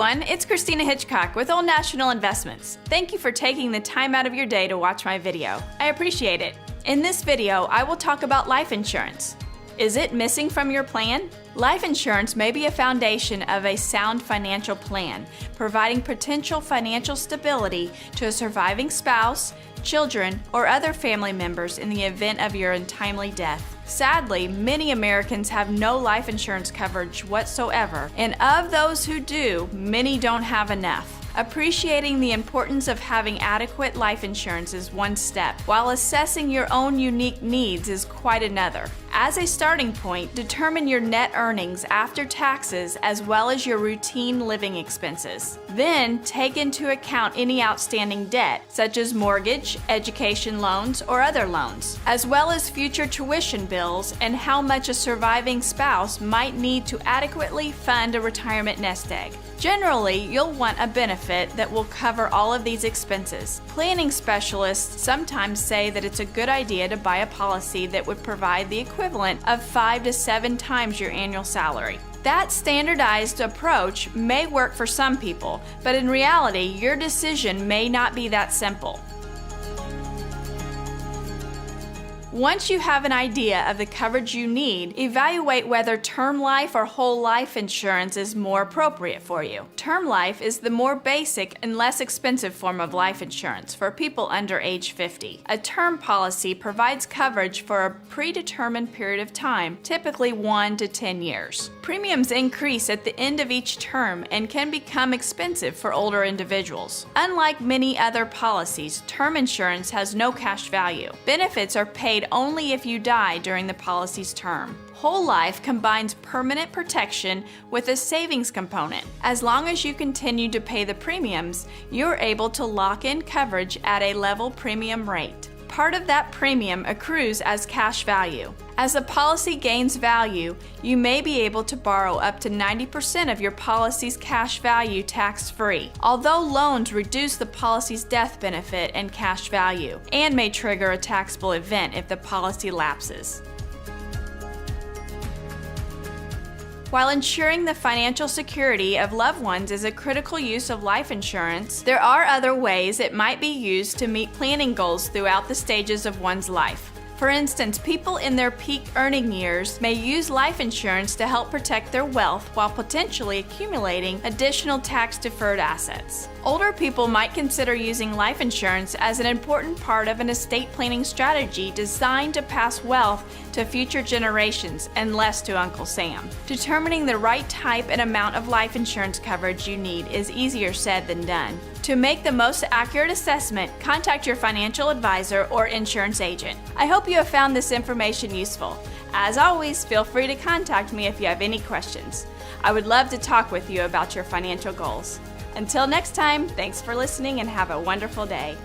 everyone, it's Christina Hitchcock with Old National Investments. Thank you for taking the time out of your day to watch my video. I appreciate it. In this video, I will talk about life insurance. Is it missing from your plan? Life insurance may be a foundation of a sound financial plan, providing potential financial stability to a surviving spouse, children, or other family members in the event of your untimely death. Sadly, many Americans have no life insurance coverage whatsoever, and of those who do, many don't have enough. Appreciating the importance of having adequate life insurance is one step, while assessing your own unique needs is quite another. As a starting point, determine your net earnings after taxes as well as your routine living expenses. Then, take into account any outstanding debt, such as mortgage, education loans, or other loans, as well as future tuition bills and how much a surviving spouse might need to adequately fund a retirement nest egg. Generally, you'll want a benefit that will cover all of these expenses. Planning specialists sometimes say that it's a good idea to buy a policy that would provide the equivalent of 5 to 7 times your annual salary. That standardized approach may work for some people, but in reality, your decision may not be that simple. Once you have an idea of the coverage you need, evaluate whether term life or whole life insurance is more appropriate for you. Term life is the more basic and less expensive form of life insurance for people under age 50. A term policy provides coverage for a predetermined period of time, typically 1 to 10 years. Premiums increase at the end of each term and can become expensive for older individuals. Unlike many other policies, term insurance has no cash value. Benefits are paid only if you die during the policy's term. Whole life combines permanent protection with a savings component. As long as you continue to pay the premiums, you're able to lock in coverage at a level premium rate. Part of that premium accrues as cash value. As the policy gains value, you may be able to borrow up to 90% of your policy's cash value tax-free, although loans reduce the policy's death benefit and cash value, and may trigger a taxable event if the policy lapses. While ensuring the financial security of loved ones is a critical use of life insurance, there are other ways it might be used to meet planning goals throughout the stages of one's life. For instance, people in their peak earning years may use life insurance to help protect their wealth while potentially accumulating additional tax-deferred assets. Older people might consider using life insurance as an important part of an estate planning strategy designed to pass wealth to future generations and less to Uncle Sam. Determining the right type and amount of life insurance coverage you need is easier said than done. To make the most accurate assessment, contact your financial advisor or insurance agent. I hope you have found this information useful. As always, feel free to contact me if you have any questions. I would love to talk with you about your financial goals. Until next time, thanks for listening and have a wonderful day.